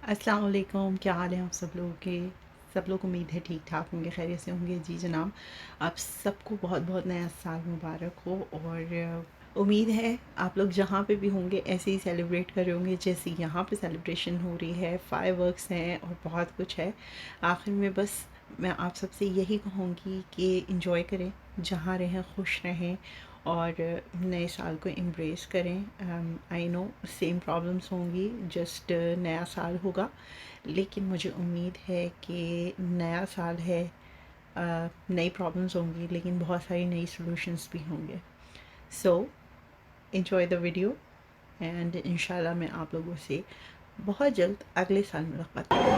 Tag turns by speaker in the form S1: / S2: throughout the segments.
S1: अस्सलाम वालेकुम, क्या हाल है आप सब लोगों के। सब लोग उम्मीद है ठीक ठाक होंगे, खैरियत से होंगे। जी जनाब, आप सबको बहुत बहुत नया साल मुबारक हो। और उम्मीद है आप लोग जहाँ पे भी होंगे ऐसे ही सेलिब्रेट कर रहे होंगे जैसे यहाँ पे सेलिब्रेशन हो रही है। फायरवर्क्स हैं और बहुत कुछ है। आखिर में बस मैं आप सबसे यही कहूँगी कि इंजॉय करें, जहाँ रहें खुश रहें और नए साल को एम्ब्रेस करें। आई नो सेम प्रॉब्लम्स होंगी, जस्ट नया साल होगा, लेकिन मुझे उम्मीद है कि नया साल है, नई प्रॉब्लम्स होंगी लेकिन बहुत सारी नई सॉल्यूशंस भी होंगे। So enjoy the video and इंशाल्लाह मैं आप लोगों से बहुत जल्द अगले साल मुलाकात करूँगी।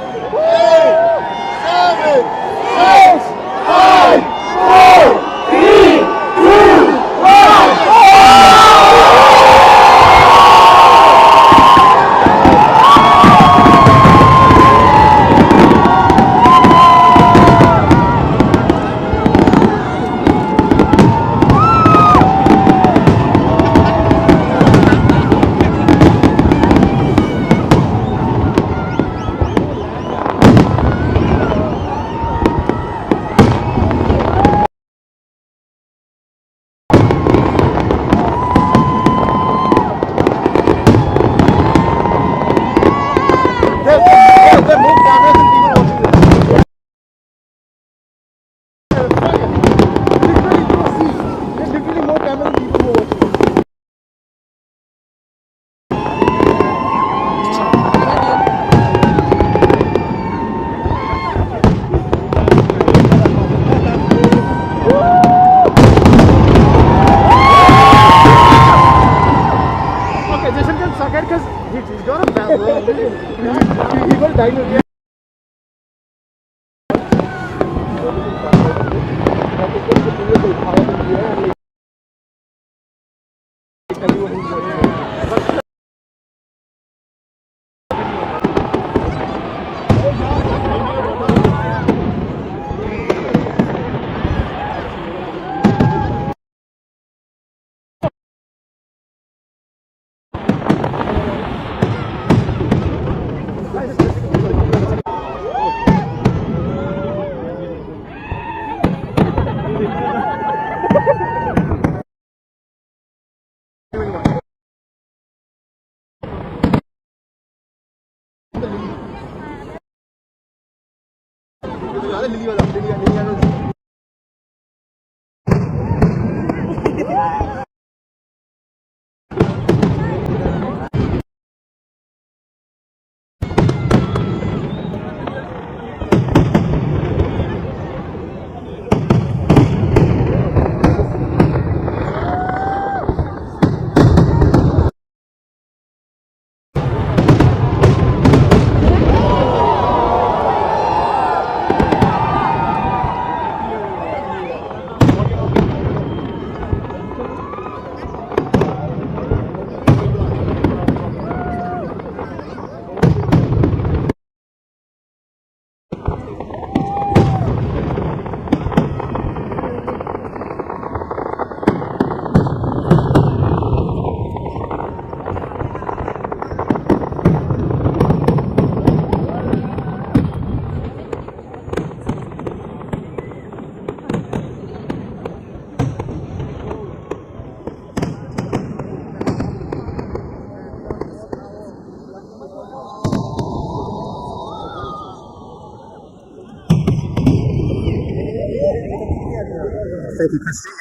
S2: Thank you, Christine.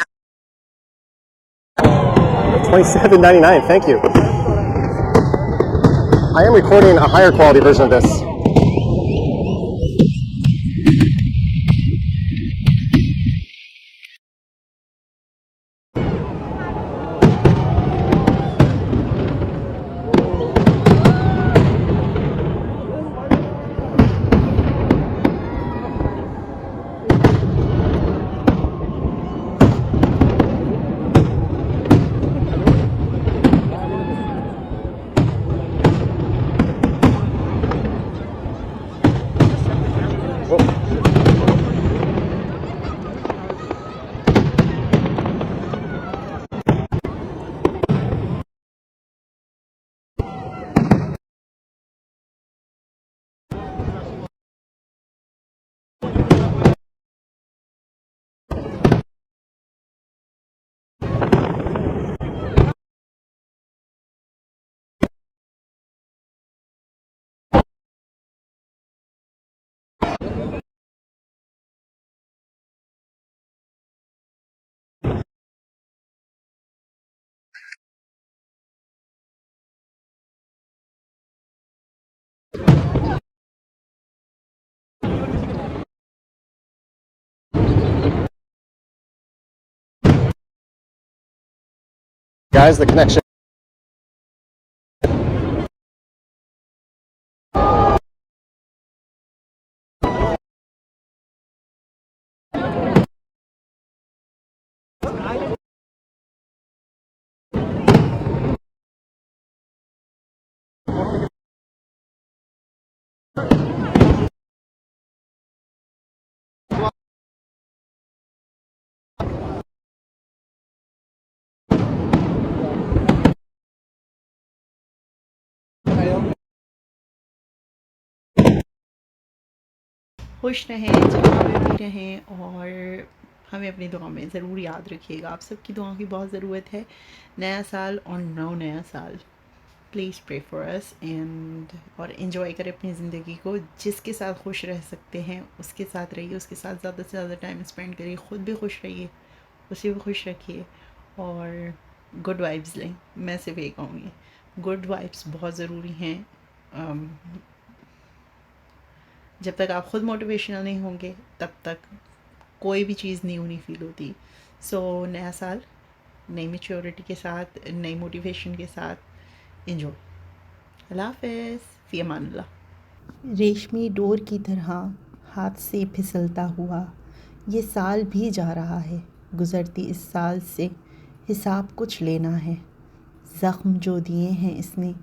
S2: 27.99. Thank you. I am recording a higher quality version of this. Guys, the connection.
S1: खुश रहें, जहाँ पे भी रहें, और हमें अपनी दुआ में ज़रूर याद रखिएगा। आप सबकी दुआ की बहुत ज़रूरत है। नया साल और नया साल, please pray for us and और इन्जॉय करें अपनी ज़िंदगी को। जिसके साथ खुश रह सकते हैं उसके साथ रहिए, उसके साथ ज़्यादा से ज़्यादा टाइम स्पेंड करिए, ख़ुद भी खुश रहिए, उसे भी खुश रखिए और गुड वाइब्स लें। मैं सिर्फ ये कहूँगी, गुड वाइब्स बहुत ज़रूरी हैं। जब तक आप ख़ुद मोटिवेशनल नहीं होंगे तब तक कोई भी चीज़ न्यू नहीं फील होती। सो नया साल नई मैच्योरिटी के साथ, नई मोटिवेशन के साथ एंजॉय। अल्लाह हाफ़िज़, फ़ी अमानिल्लाह। रेशमी डोर की तरह हाथ से फिसलता हुआ ये साल भी जा रहा है। गुज़रती इस साल से हिसाब कुछ लेना है। ज़ख्म जो दिए हैं इसने,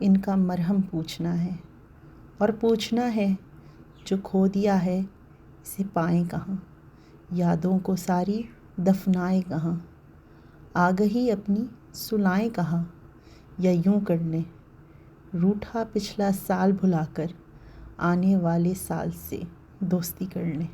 S1: इनका मरहम पूछना है। और पूछना है जो खो दिया है इसे पाएँ कहाँ। यादों को सारी दफनाए कहाँ। आगही अपनी सुलाएं कहाँ। या यूं कर लें, रूठा पिछला साल भुलाकर आने वाले साल से दोस्ती कर लें।